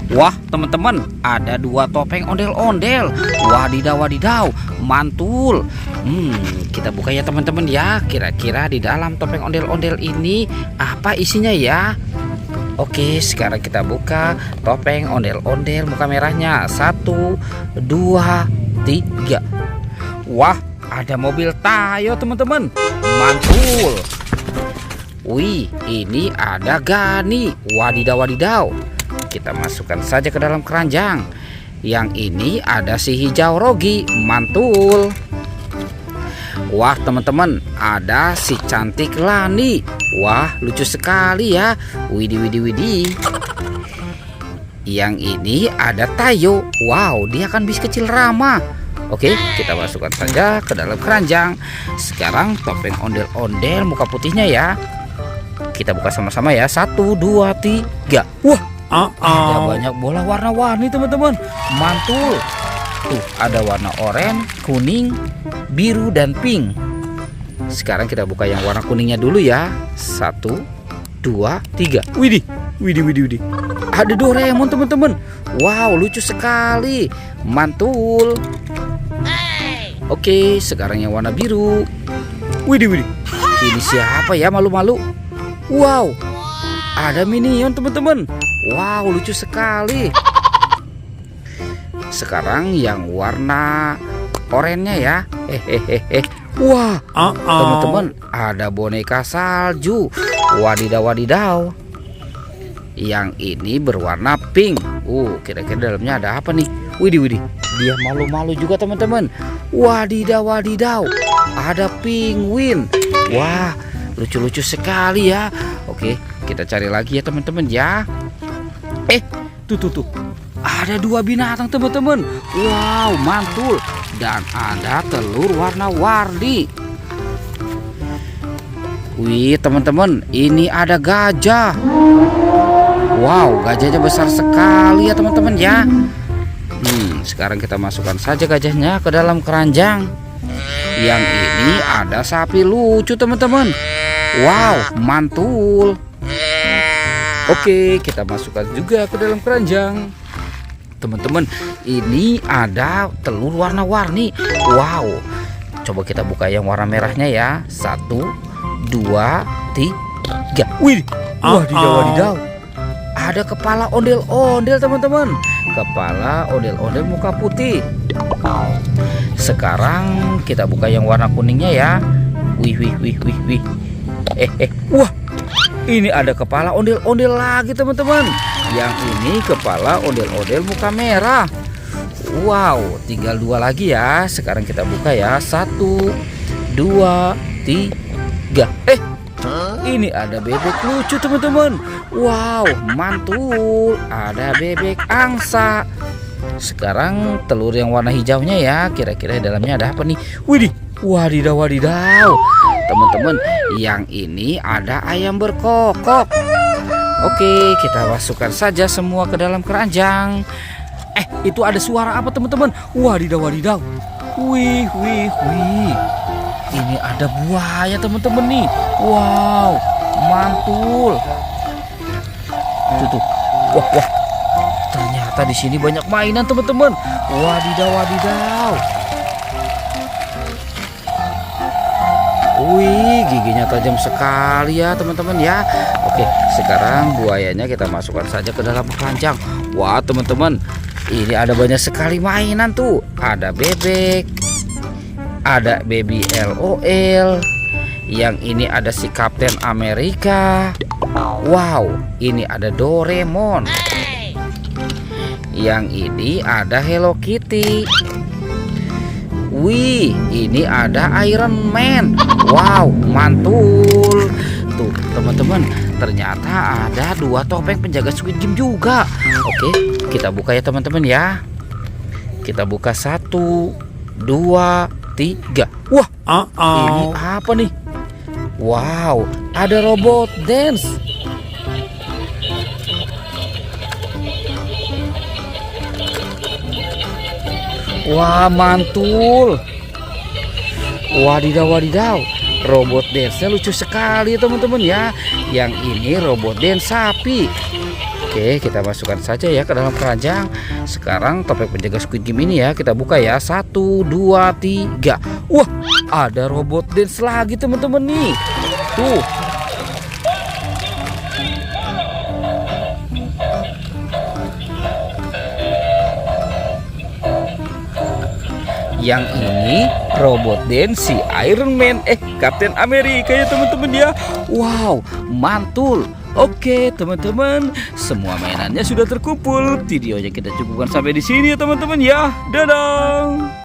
Wah teman-teman, ada dua topeng ondel-ondel. Wadidaw wadidaw, mantul. Kita buka ya teman-teman ya. Kira-kira di dalam topeng ondel-ondel ini apa isinya ya? Oke, sekarang kita buka topeng ondel-ondel muka merahnya. 1, 2, 3. Wah, ada mobil Tayo teman-teman. Mantul. Wih, ini ada Gani. Wadidaw wadidaw. Kita masukkan saja ke dalam keranjang. Yang ini ada si hijau Rogi. Mantul. Wah teman-teman, ada si cantik Lani. Wah, lucu sekali ya. Widih widih widih. Yang ini ada Tayo. Wow, dia kan bis kecil ramah. Oke, kita masukkan saja ke dalam keranjang. Sekarang topeng ondel-ondel muka putihnya ya. Kita buka sama-sama ya. 1, 2, 3. Wah, ada banyak bola warna-warni teman-teman. Mantul. Tuh, ada warna oranye, kuning, biru, dan pink. Sekarang kita buka yang warna kuningnya dulu ya. 1, 2, 3. Widih, widih, widih, widih. Ada Doraemon teman-teman. Wow, lucu sekali. Mantul. Oke, sekarang yang warna biru. Widih, widih. Ini siapa ya, malu-malu? Wow, ada Minion teman-teman. Wow, lucu sekali. Sekarang yang warna oranye ya. Wah, teman-teman, ada boneka salju. Wadidaw wadidaw. Yang ini berwarna pink. Kira-kira dalamnya ada apa nih? Widih widih. Dia malu-malu juga teman-teman. Wadidaw wadidaw. Ada penguin. Wah, lucu-lucu sekali ya. Oke, kita cari lagi ya teman-teman ya. Tuh. Ada dua binatang teman-teman. Wow, mantul. Dan ada telur warna-warni. Wih teman-teman, ini ada gajah. Wow, gajahnya besar sekali ya teman-teman ya. Sekarang kita masukkan saja gajahnya ke dalam keranjang. Yang ini ada sapi lucu teman-teman. Wow, mantul. Oke, kita masukkan juga ke dalam keranjang. Teman-teman, ini ada telur warna-warni. Wow, coba kita buka yang warna merahnya ya. 1, 2, 3. Wih, wadidaw wadidaw. Ada kepala ondel-ondel teman-teman. Kepala ondel-ondel muka putih. Sekarang kita buka yang warna kuningnya ya. Wih. Wah, ini ada kepala ondel-ondel lagi teman-teman. Yang ini kepala ondel-ondel muka merah. Wow, tinggal 2 lagi ya. Sekarang kita buka ya. 1, 2, 3. Ini ada bebek lucu teman-teman. Wow, mantul. Ada bebek angsa. Sekarang telur yang warna hijaunya ya. Kira-kira dalamnya ada apa nih? Widih, wadidaw wadidaw. Teman-teman, yang ini ada ayam berkokok. Oke, kita masukkan saja semua ke dalam keranjang. Itu ada suara apa teman-teman? Wadidaw wadidaw. Wih. Ini ada buaya teman-teman nih. Wow, mantul. Tuh. Wah. Ternyata di sini banyak mainan teman-teman. Wadidaw wadidaw. Wih, giginya tajam sekali ya teman-teman ya. Oke, sekarang buayanya kita masukkan saja ke dalam keranjang. Wah teman-teman, ini ada banyak sekali mainan tuh. Ada bebek, ada baby LOL. Yang ini ada si Kapten Amerika. Wow, ini ada Doraemon. Yang ini ada Hello Kitty. Wih, ini ada Iron Man. Wow, mantul. Tuh teman-teman, ternyata ada 2 topeng penjaga Squid Game juga. Oke, kita buka ya teman-teman ya. Kita buka 1, 2, 3. Wah, ini apa nih? Wow, ada robot dance. Wah, mantul. Wadidaw wadidaw. Robot dance-nya lucu sekali teman-teman ya. Yang ini robot dance sapi. Oke, kita masukkan saja ya ke dalam keranjang. Sekarang topeng penjaga Squid Game ini ya kita buka ya. 1, 2, 3. Wah, ada robot dance lagi teman-teman nih. Tuh. Yang ini robot dance si Iron Man, Captain America ya teman-teman ya. Wow, mantul. Oke teman-teman, semua mainannya sudah terkumpul. Videonya kita cukupkan sampai di sini ya teman-teman ya. Dadah.